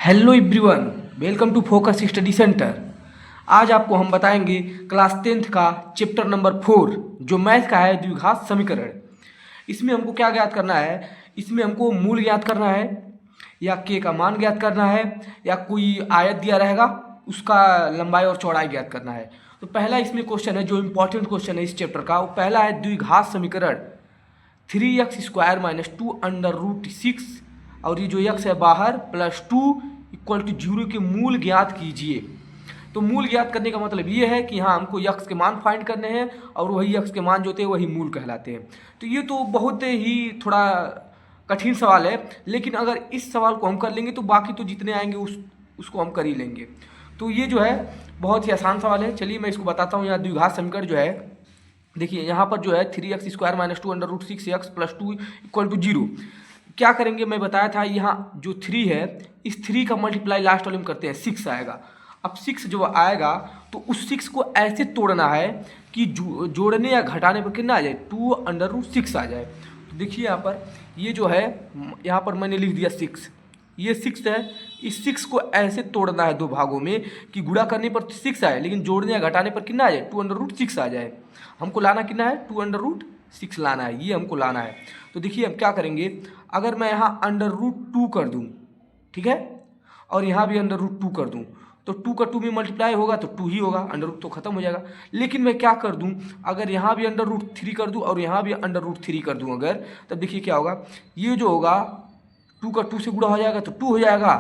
Hello everyone, welcome to focus study centre. आज आपको हम बताएंगे क्लास 10th का चैप्टर नंबर 4 जो मैथ का है, द्विघात समीकरण। इसमें हमको क्या ज्ञात करना है? इसमें हमको मूल ज्ञात करना है या के का मान ज्ञात करना है या कोई आयत दिया रहेगा उसका लंबाई और चौड़ाई ज्ञात करना है। तो पहला इसमें क्वेश्चन है जो इम्पोर्टेंट क्वेश्चन है इस चैप्टर का, वो पहला है द्विघात समीकरण 3x² - 2 √6 और ये जो x है बाहर +2 = 0 के मूल ज्ञात कीजिए। तो मूल ज्ञात करने का मतलब ये है कि यहाँ हमको x के मान फाइंड करने हैं और वही x के मान जो होते हैं वही मूल कहलाते हैं। तो ये तो बहुत ही थोड़ा कठिन सवाल है, लेकिन अगर इस सवाल को हम कर लेंगे तो बाकी तो जितने आएंगे उसको हम कर ही लेंगे। तो ये जो है बहुत ही आसान सवाल है। चलिए मैं इसको बताता हूँ। यहाँ द्विघात समीकरण जो है, देखिए यहाँ पर जो है 3x² - 2 √6x + 2 = 0। क्या करेंगे मैं बताया था, यहाँ जो 3 है इस 3 का मल्टीप्लाई लास्ट वाले में करते हैं 6 आएगा। अब 6 जो आएगा तो उस 6 को ऐसे तोड़ना है कि जोड़ने या घटाने पर कितना आ जाए 2 √6 आ जाए। तो देखिए यहाँ पर ये जो है, यहाँ पर मैंने लिख दिया 6, ये 6 है। इस 6 को ऐसे तोड़ना है दो भागों में कि गुणा करने पर 6 आए लेकिन जोड़ने या घटाने पर कितना आ जाए 2 √6 आ जाए। हमको लाना कितना है 2 √6 लाना है, ये हमको लाना है। तो देखिए हम क्या करेंगे, अगर मैं यहाँ √2 कर दूँ, ठीक है, और यहाँ भी √2 कर दूँ तो 2 का 2 में मल्टीप्लाई होगा तो 2 ही होगा, √ तो खत्म हो जाएगा। लेकिन मैं क्या कर दूँ, अगर यहाँ भी √3 कर दूँ और यहाँ भी √3 कर दूँ अगर, तब देखिए क्या होगा, ये जो होगा 2 का 2 से गुणा हो जाएगा तो 2 हो जाएगा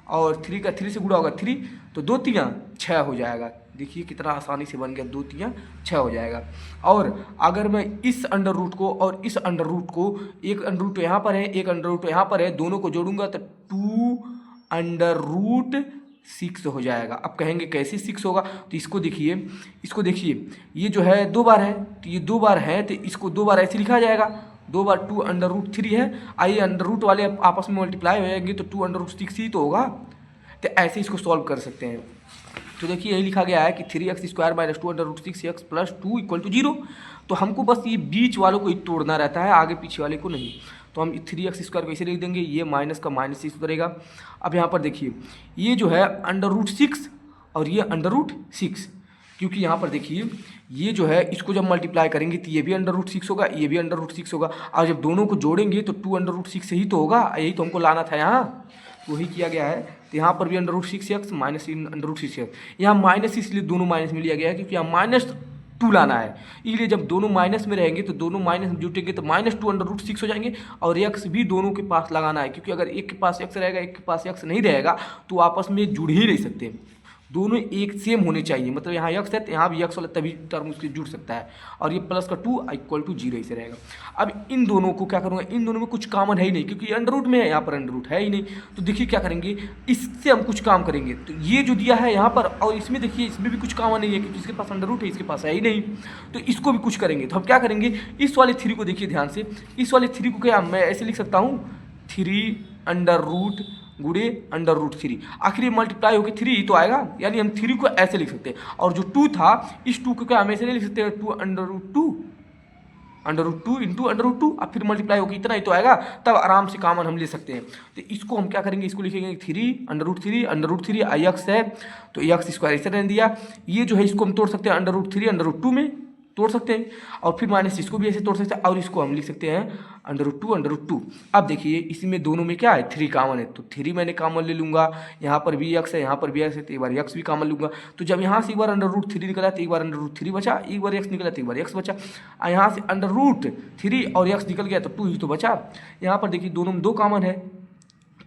और 3 का 3 से गुणा होगा 3, तो 2 3 6 हो जाएगा। देखिए कितना आसानी से बन गया, 2 3 6 हो जाएगा। और अगर मैं इस √ को और इस √ को, एक √ यहाँ पर है एक √ यहाँ पर है, दोनों को जोड़ूंगा तो 2 √6 हो जाएगा। अब कहेंगे कैसे 6 होगा, तो इसको देखिए ये जो है 2 बार है, तो ये 2 बार है तो इसको 2 बार ऐसे लिखा जाएगा, 2 बार 2 √3 है। आइए √ वाले आपस में मल्टीप्लाई हो जाएंगे तो 2 √6 ही तो होगा। तो ऐसे इसको सॉल्व कर सकते हैं। तो देखिए यही लिखा गया है कि 3x² - 2 √6x + 2 = 0। तो हमको बस ये बीच वालों को ही तोड़ना रहता है, आगे पीछे वाले को नहीं। तो हम 3x² को ऐसे लिख देंगे, ये माइनस का -6 उतरेगा। अब यहाँ पर देखिए ये जो है √6 और ये √6, क्योंकि यहाँ पर देखिए ये जो है इसको जब मल्टीप्लाई करेंगे तो ये भी √6 होगा, ये भी √6 होगा, और जब दोनों को जोड़ेंगे तो 2 √6 ही तो होगा। यही तो हमको लाना था यहाँ, वही किया गया है। तो यहाँ पर भी √6x माइनस √6x, यहाँ माइनस इसलिए दोनों माइनस में लिया गया है क्योंकि यहाँ -2 लाना है। इसलिए जब दोनों माइनस में रहेंगे तो दोनों माइनस में जुटेंगे तो -2 √6 हो जाएंगे। और x भी दोनों के पास लगाना है, क्योंकि अगर एक के पास x रहेगा एक के पास x नहीं रहेगा तो आपस में जुड़ ही नहीं सकते, दोनों एक सेम होने चाहिए। मतलब यहाँ x है तो यहाँ भी x वाला तभी टर्म उसके जुड़ सकता है। और ये प्लस का 2 = 0 ऐसे रहेगा। अब इन दोनों को क्या करूँगा, इन दोनों में कुछ कॉमन है ही नहीं क्योंकि √ में है, यहाँ पर √ है ही नहीं। तो देखिए क्या करेंगे, इससे हम कुछ काम करेंगे। तो ये जो दिया है यहाँ पर और इसमें देखिए इसमें भी कुछ कॉमन नहीं है क्योंकि इसके पास √ है, इसके पास है ही नहीं। तो इसको भी कुछ करेंगे। तो हम क्या करेंगे, इस वाले 3 को देखिए ध्यान से, इस वाले 3 को क्या मैं ऐसे लिख सकता हूँ 3 √ गुणे √3, आखिर ये मल्टीप्लाई होकर 3 ही तो आएगा, यानी हम 3 को ऐसे लिख सकते हैं। और जो 2 था इस 2 को क्या हम ऐसे नहीं लिख सकते हैं 2 √2 इंटू √2, अब फिर मल्टीप्लाई होकर इतना ही तो आएगा, तब आराम से कॉमन हम ले सकते हैं। तो इसको हम क्या करेंगे, इसको लिखेंगे 3 √3 ix है तो x² ऐसे रहने दिया। ये जो है इसको हम तोड़ सकते हैं √3 √2 में तोड़ सकते हैं, और फिर माइनस इसको भी ऐसे तोड़ सकते हैं, और इसको हम लिख सकते हैं √2 अब देखिए इसमें दोनों में क्या है 3 कॉमन है, तो 3 मैंने कॉमन ले लूँगा। यहाँ पर भी x है, यहाँ पर भी x है, तो एक बार x भी कॉमन लूँगा। तो जब यहाँ से एक बार √3 निकला तो एक बार √3 बचा, एक बार x निकला तो एक बार x बचा, और यहाँ से √3 और x निकल गया तो 2 ही तो बचा। यहाँ पर देखिए दोनों में 2 कॉमन है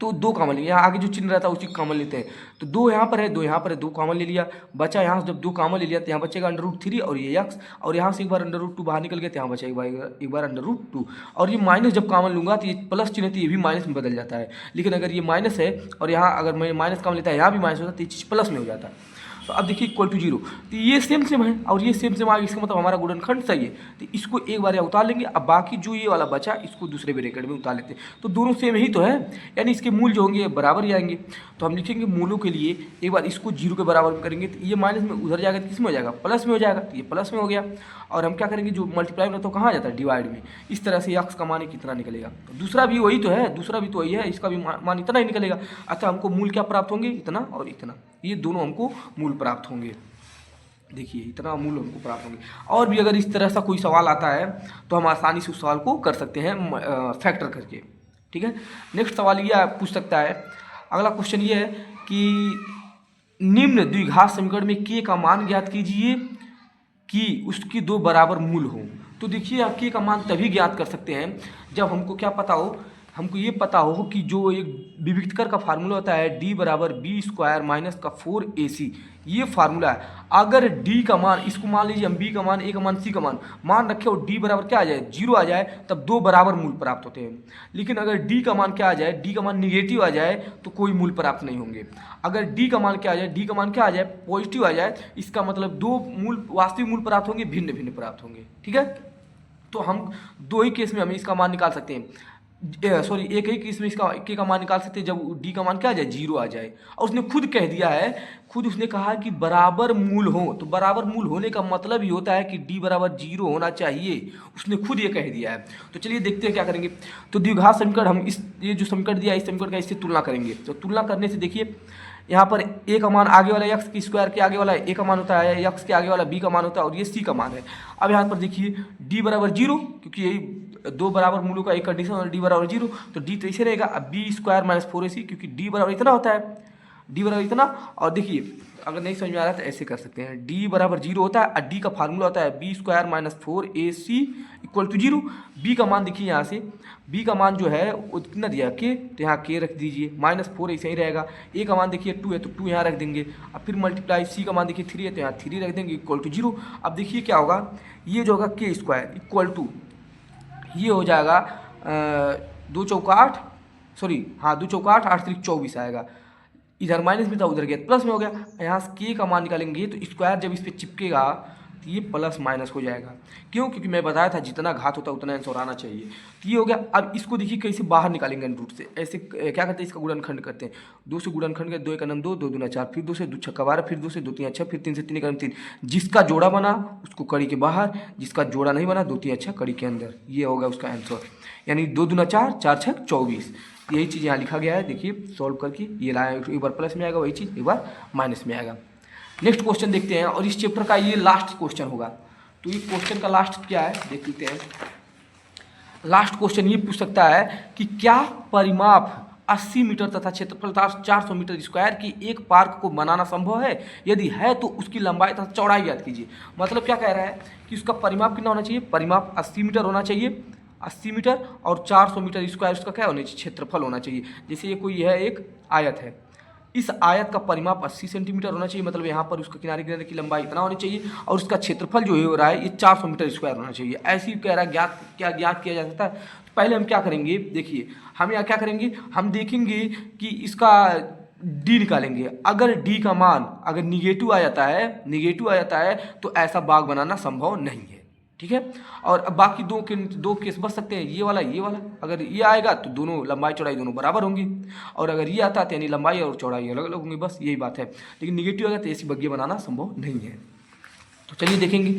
तो 2 कॉमन लिया, यहाँ आगे जो चिन्ह रहता है उसी कॉमन लेते हैं। तो 2 यहाँ पर है, 2 यहाँ पर है, 2 कॉमन ले लिया, बचा यहाँ से जब 2 कॉमन ले लिया तो यहाँ बचेगा √3 और ये x, और यहाँ से एक बार √2 बाहर निकल गया तो यहाँ बचेगा एक बार √2। और ये माइनस जब कॉमन लूँगा तो ये प्लस चिन्ह है तो ये भी माइनस में बदल जाता है। लेकिन अगर ये माइनस है और यहाँ अगर मैं माइनस कॉमन लेता है यहाँ भी माइनस होता है तो ये चीज़ प्लस में हो जाता है। तो अब देखिए इक्वल टू 0, तो ये सेम सेम है और ये सेम सेम आ गया, इसका मतलब हमारा गुणनखंड सही है। तो इसको एक बार यहाँ उतार लेंगे, अब बाकी जो ये वाला बचा इसको दूसरे ब्रैकेट में उतार लेते हैं। तो दोनों सेम ही तो है, यानी इसके मूल जो होंगे बराबर ही आएंगे। तो हम लिखेंगे मूलों के लिए एक बार इसको 0 के बराबर में करेंगे, तो ये माइनस में उधर जाएगा तो किस में हो जाएगा, प्लस में हो जाएगा, तो ये प्लस में हो गया। और हम क्या करेंगे, जो मल्टीप्लाई में तो कहाँ आ जाता है, डिवाइड में। इस तरह से x का मान कितना निकलेगा, तो दूसरा भी वही तो है, दूसरा भी तो वही है, इसका भी मान इतना ही निकलेगा। अतः हमको मूल क्या प्राप्त होंगे, इतना और इतना, ये दोनों हमको मूल प्राप्त होंगे। देखिए इतना मूल हमको प्राप्त होंगे। और भी अगर इस तरह सा कोई सवाल आता है तो हम आसानी से उस सवाल को कर सकते हैं फैक्टर करके। ठीक है, नेक्स्ट सवाल ये पूछ सकता है, अगला क्वेश्चन ये है कि निम्न द्विघात समीकरण में k का मान ज्ञात कीजिए कि उसकी दो बराबर मूल हो। तो देखिए आप k का मान तभी ज्ञात कर सकते हैं जब हमको क्या पता हो, हमको ये पता हो कि जो एक विविक्तकर का फार्मूला होता है d बराबर बी स्क्वायर माइनस का 4ac, ये फार्मूला है। अगर d का मान, इसको मान लीजिए हम b का मान, a का मान, c का मान रखे और d बराबर क्या आ जाए, 0 आ जाए, तब दो बराबर मूल प्राप्त होते हैं। लेकिन अगर d का मान क्या आ जाए, d का मान निगेटिव आ जाए तो कोई मूल प्राप्त नहीं होंगे। अगर d का मान क्या आ जाए, d का मान क्या आ जाए, पॉजिटिव आ जाए, इसका मतलब दो मूल वास्तविक मूल प्राप्त होंगे, भिन्न भिन्न प्राप्त होंगे। ठीक है, तो हम दो ही केस में हम इसका मान निकाल सकते हैं, सॉरी एक ही केस में इसका k का मान निकाल सकते हैं जब d का मान क्या आ जाए, 0 आ जाए। और उसने खुद कह दिया है, खुद उसने कहा कि बराबर मूल हो, तो बराबर मूल होने का मतलब ही होता है कि d बराबर 0 होना चाहिए, उसने खुद ये कह दिया है। तो चलिए देखते हैं क्या करेंगे। तो द्विघात समीकरण हम ये जो समीकरण दिया है, इस समीकरण का इससे तुलना करेंगे। तो तुलना करने से देखिए यहाँ पर a का मान आगे वाला x की स्क्वायर के आगे वाला a का मान होता है, x के आगे वाला b का मान होता है और ये c का मान है। अब यहाँ पर देखिए d बराबर 0, क्योंकि यही दो बराबर मूलों का एक कंडीशन और d बराबर 0, तो d तो इसे रहेगा। अब b स्क्वायर माइनस 4ac, क्योंकि d बराबर इतना होता है, d बराबर इतना। और देखिए अगर नहीं समझ में आ रहा है तो ऐसे कर सकते हैं, d बराबर 0 होता है और d का फार्मूला होता है b square minus 4ac equal to 0। b का मान देखिए यहाँ से, b का मान जो है वो कितना दिया k, तो यहाँ k रख दीजिए, माइनस 4 ऐसे ही रहेगा। a का मान देखिए 2 है तो 2 यहाँ रख देंगे। अब फिर मल्टीप्लाई c का मान देखिए 3 है तो यहाँ 3 रख देंगे इक्वल टू 0। अब देखिए क्या होगा, ये जो होगा k स्क्वायर इक्वल टू, ये हो जाएगा 2 चौका 8, सॉरी हाँ 2 चौका 8, 8 3 24 आएगा। इधर माइनस में था उधर गया प्लस में हो गया। यहाँ से k का मान निकालेंगे तो स्क्वायर जब इस पर चिपकेगा तो ये प्लस माइनस हो जाएगा। क्यों, क्योंकि मैं बताया था जितना घात होता है उतना आंसर आना चाहिए। तो ये हो गया। अब इसको देखिए कैसे बाहर निकालेंगे रूट से, ऐसे क्या करते हैं, इसका गुणनखंड करते हैं। 2 से गुणनखंड करते, 2 एक नम 2, 2 दूना 4, फिर 2 से 2 छक्का 12, फिर 2 से 2 3 6, फिर 3 से 3 एक 3। जिसका जोड़ा बना उसको कड़ी के बाहर, जिसका जोड़ा नहीं बना 2 3 6 कड़ी के अंदर। ये होगा उसका आंसर, यानी 2 दूना 4, 4 6 24। यही चीज़ यहाँ लिखा गया है। देखिए सॉल्व करके ये लाया, एक बार प्लस में आएगा वही चीज़, एक बार माइनस में आएगा। नेक्स्ट क्वेश्चन देखते हैं, और इस चैप्टर का ये लास्ट क्वेश्चन होगा। तो ये क्वेश्चन का लास्ट क्या है देख लेते हैं। लास्ट क्वेश्चन ये पूछ सकता है कि क्या परिमाप 80 मीटर तथा क्षेत्रफल 400 मीटर स्क्वायर की एक पार्क को बनाना संभव है? यदि है तो उसकी लंबाई तथा चौड़ाई ज्ञात कीजिए। मतलब क्या कह रहा है कि उसका परिमाप कितना होना चाहिए, परिमाप 80 मीटर होना चाहिए, 80 मीटर, और 400 मीटर स्क्वायर उसका क्या होना चाहिए, क्षेत्रफल होना चाहिए। जैसे ये कोई यह एक आयत है, इस आयत का परिमाप 80 सेंटीमीटर होना चाहिए, मतलब यहाँ पर उसका किनारे किनारे की लंबाई इतना होनी चाहिए, और उसका क्षेत्रफल जो हो रहा है ये 400 मीटर स्क्वायर होना चाहिए। ऐसे ही कह रहा है ज्ञात किया जा सकता है। तो पहले हम क्या करेंगे, देखिए हम यहाँ क्या करेंगे, हम देखेंगे कि इसका d निकालेंगे। अगर d का मान अगर निगेटिव आ जाता है तो ऐसा बाग बनाना संभव नहीं है। ठीक है, और अब बाकी दो केस बच सकते हैं, ये वाला। अगर ये आएगा तो दोनों लंबाई चौड़ाई दोनों बराबर होंगी, और अगर ये आता है तो यानी लंबाई और चौड़ाई अलग अलग होंगी, बस यही बात है। लेकिन निगेटिव आएगा तो ऐसी बग्घे बनाना संभव नहीं है। तो चलिए देखेंगे।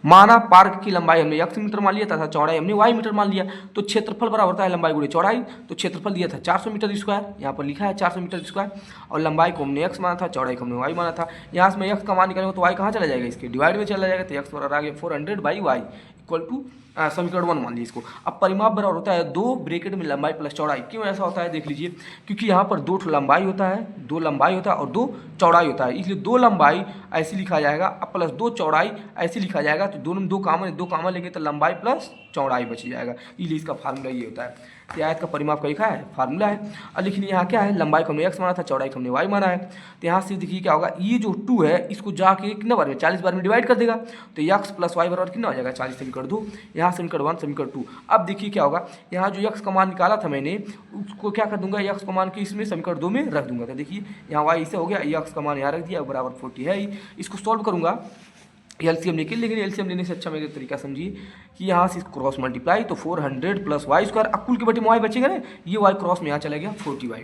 माना पार्क की लंबाई हमने x मीटर मान लिया तथा चौड़ाई हमने y मीटर मान लिया, तो क्षेत्रफल बराबर होता है लंबाई गुणे चौड़ाई। तो क्षेत्रफल दिया था 400 मीटर स्क्वायर, यहाँ पर लिखा है 400 मीटर स्क्वायर, और लंबाई को हमने x माना था, चौड़ाई को हमने y माना था। यहाँ से मैं x का मान निकालेंगे तो y कहाँ चला जाएगा, इसके डिवाइड में चला जाएगा, तो x बराबर आ गया 400/y इक्वल टू समीकरण 1 मान लीजिए इसको। अब परिमाप बराबर होता है 2 ब्रैकेट में लंबाई प्लस चौड़ाई। क्यों ऐसा होता है देख लीजिए, क्योंकि यहाँ पर 2 लंबाई होता है, 2 लंबाई होता है और 2 चौड़ाई होता है, इसलिए 2 लंबाई ऐसे लिखा जाएगा अब प्लस 2 चौड़ाई ऐसे लिखा जाएगा। तो दोनों 2 कॉमन लेंगे तो लंबाई प्लस चौड़ाई बच जाएगा, इसलिए इसका फार्मूला ये होता है। तो आयत का परिमाप का लिखा है, फार्मूला है। और लेकिन यहाँ क्या है, लंबाई को हमने x माना था, चौड़ाई को हमने y माना है। तो यहाँ से देखिए क्या होगा, ये जो 2 है इसको जाके कितना बार में 40 बार में डिवाइड कर देगा, तो x प्लस वाई बराबर कितना हो जाएगा 40 समीकरण 2, यहाँ समीकरण 1 समीकरण 2। अब देखिए क्या होगा, यहाँ जो x का मान निकाला था मैंने उसको क्या कर दूंगा, x का मान को इसमें समीकरण 2 में रख दूंगा। तो देखिए यहाँ y इसे हो गया, x का मान यहाँ रख दिया बराबर 40 है ही। इसको सॉल्व करूँगा एलसीएम लेके, लेकिन एलसीएम लेने से अच्छा मेरे तरीका समझिए कि यहाँ से क्रॉस मल्टीप्लाई, तो 400 प्लस वाई स्क्वायर, अकुल के बटे में वाई बचेगा ना, ये वाई क्रॉस में यहाँ चला गया 40y।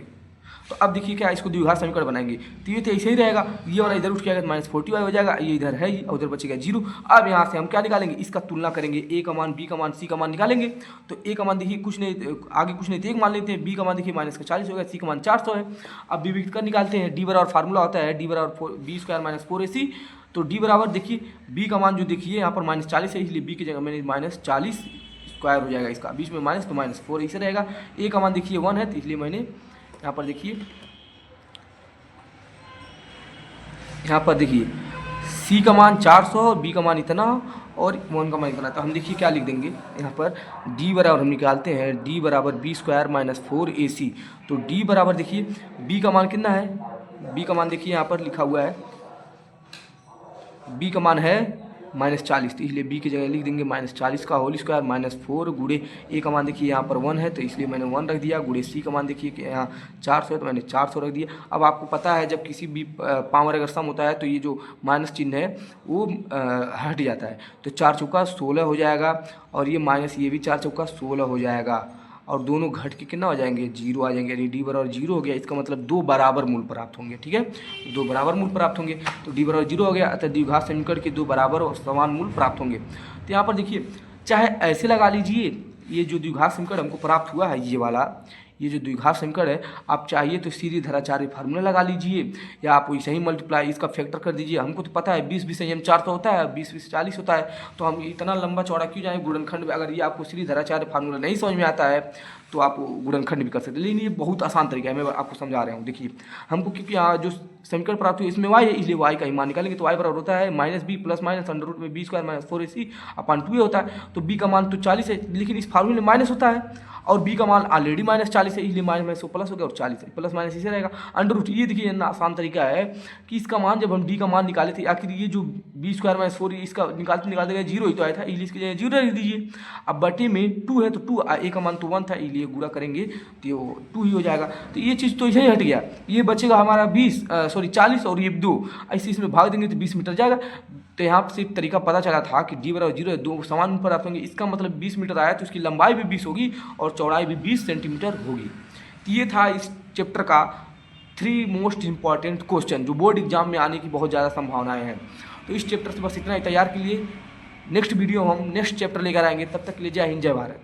तो अब देखिए क्या, इसको द्विघात समीकरण बनाएंगे तो ये तो ऐसे ही रहेगा, ये वाला इधर उठ के आएगा माइनस 40y हो जाएगा, ये इधर है ही और उधर बचेगा 0। अब यहाँ से हम क्या निकालेंगे, इसका तुलना करेंगे, a का मान b का मान c का मान निकालेंगे। तो a का मान देखिए कुछ नहीं, आगे कुछ नहीं तो 1 मान लेते हैं, b का मान देखिए माइनस का 40 होगा, c का मान 400 है। अब b का निकालते हैं, d बराबर फार्मूला होता है d बराबर b स्क्वायर माइनस 4ac। तो d बराबर देखिए b का मान जो देखिए यहाँ पर माइनस 40 है, इसलिए b की जगह मैंने माइनस 40 स्क्वायर हो जाएगा, इसका बीच में माइनस तो माइनस 4 ऐसे रहेगा। a का मान देखिए 1 है, तो इसलिए मैंने यहाँ पर देखिए, यहाँ पर देखिए c का मान 400 और b का मान इतना और 1 का मान इतना। तो हम देखिए क्या लिख देंगे यहाँ पर, d बराबर हम निकालते हैं d बराबर b स्क्वायर माइनस 4ac। तो d बराबर देखिए b का मान कितना है, b का मान देखिए यहाँ पर लिखा हुआ है, b का मान है माइनस 40, तो इसलिए b की जगह लिख देंगे माइनस 40 का होल स्क्वायर माइनस 4 गुड़े a का मान देखिए यहाँ पर 1 है, तो इसलिए मैंने 1 रख दिया, गुड़े c का मान देखिए कि यहाँ 400 है तो मैंने 400 रख दिया। अब आपको पता है जब किसी भी पावर अगर सम होता है तो ये जो माइनस चिन्ह है वो हट जाता है, तो 4 चौका 16 हो जाएगा और ये माइनस ये भी 4 चौका 16 हो जाएगा और दोनों घट के कितना हो जाएंगे, 0 आ जाएंगे, यानी d बराबर 0 हो गया। इसका मतलब 2 बराबर मूल प्राप्त होंगे, ठीक है, 2 बराबर मूल प्राप्त होंगे। तो d बराबर 0 हो गया, अतः द्विघात समीकरण के 2 बराबर और समान मूल प्राप्त होंगे। तो यहाँ पर देखिए चाहे ऐसे लगा लीजिए, ये जो द्विघात समीकरण हमको प्राप्त हुआ है, ये वाला ये जो द्विघात समीकरण है, आप चाहिए तो सीधी धराचार्य फार्मूला लगा लीजिए या आप वैसे ही मल्टीप्लाई इसका फैक्टर कर दीजिए। हमको तो पता है 20 संयम 400 होता है, 20 40 होता है, तो हम इतना लंबा चौड़ा क्यों जाए गुणनखंड में। अगर ये आपको सीधी धराचार्य फार्मूला नहीं समझ में आता है तो आप गुणनखंड भी कर सकते हैं, लेकिन ये बहुत आसान तरीका है, मैं आपको समझा रहा हूँ। देखिए हमको क्योंकि यहाँ जो समीकरण प्राप्त हुई इसमें y है, इसलिए y का ही मान निकालेंगे, तो y बराबर होता है minus b plus minus under root में b square minus 4ac upon 2a होता है। तो b का मान तो 40 है, लेकिन इस फार्मूले में माइनस होता है और b का मान ऑलरेडी माइनस 40 है, इसलिए माइनस प्लस हो गया और 40 है, प्लस माइनस इसे रहेगा अंडर रूट। ये देखिए आसान तरीका है कि इसका मान जब हम d का मान निकाले थे, आखिर ये जो b स्क्वायर माइनस 4 इसका निकालते गया 0 ही तो आया था, इसलिए इसकी जगह 0 रख दीजिए। अब बटे में 2 है तो 2 a का मान तो 1 था, इसलिए गुणा करेंगे तो 2 ही हो जाएगा। तो ये चीज़ तो इसे ही हट गया, ये बचेगा हमारा 40 और ये 2, ऐसे इसमें भाग देंगे तो 20 मीटर जाएगा। तो यहाँ से तरीका पता चला था कि d बराबर 0 है, 2 समान पर आप होंगे, इसका मतलब 20 मीटर आया तो इसकी लंबाई भी 20 होगी और चौड़ाई भी 20 सेंटीमीटर होगी। तो ये था इस चैप्टर का 3 मोस्ट इंपॉर्टेंट क्वेश्चन जो बोर्ड एग्जाम में आने की बहुत ज़्यादा संभावनाएं हैं। तो इस चैप्टर से बस इतना ही तैयार के लिए, नेक्स्ट वीडियो हम नेक्स्ट चैप्टर लेकर आएंगे, तब तक के लिए जय हिंद जय भारत।